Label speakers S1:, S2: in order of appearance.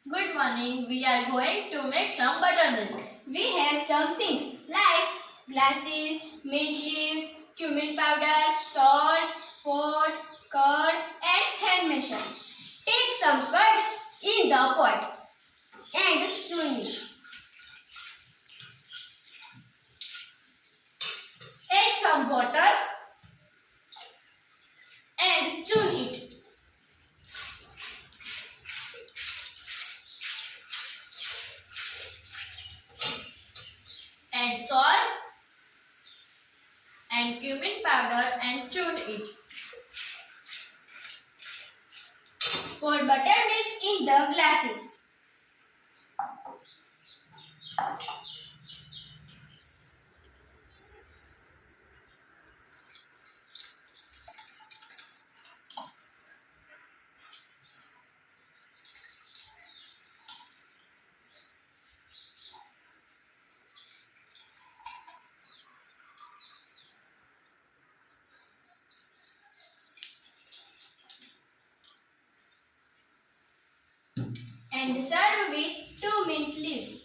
S1: Good morning. We are going to make some buttermilk.
S2: We have some things like glasses, mint leaves, cumin powder, salt, pot, curd and hand measure.
S1: Take some curd in the pot
S2: And tune it.
S1: add some water
S2: And tune it.
S1: add salt and cumin powder and tune it.
S2: Pour buttermilk in the glasses. And serve with 2 mint leaves.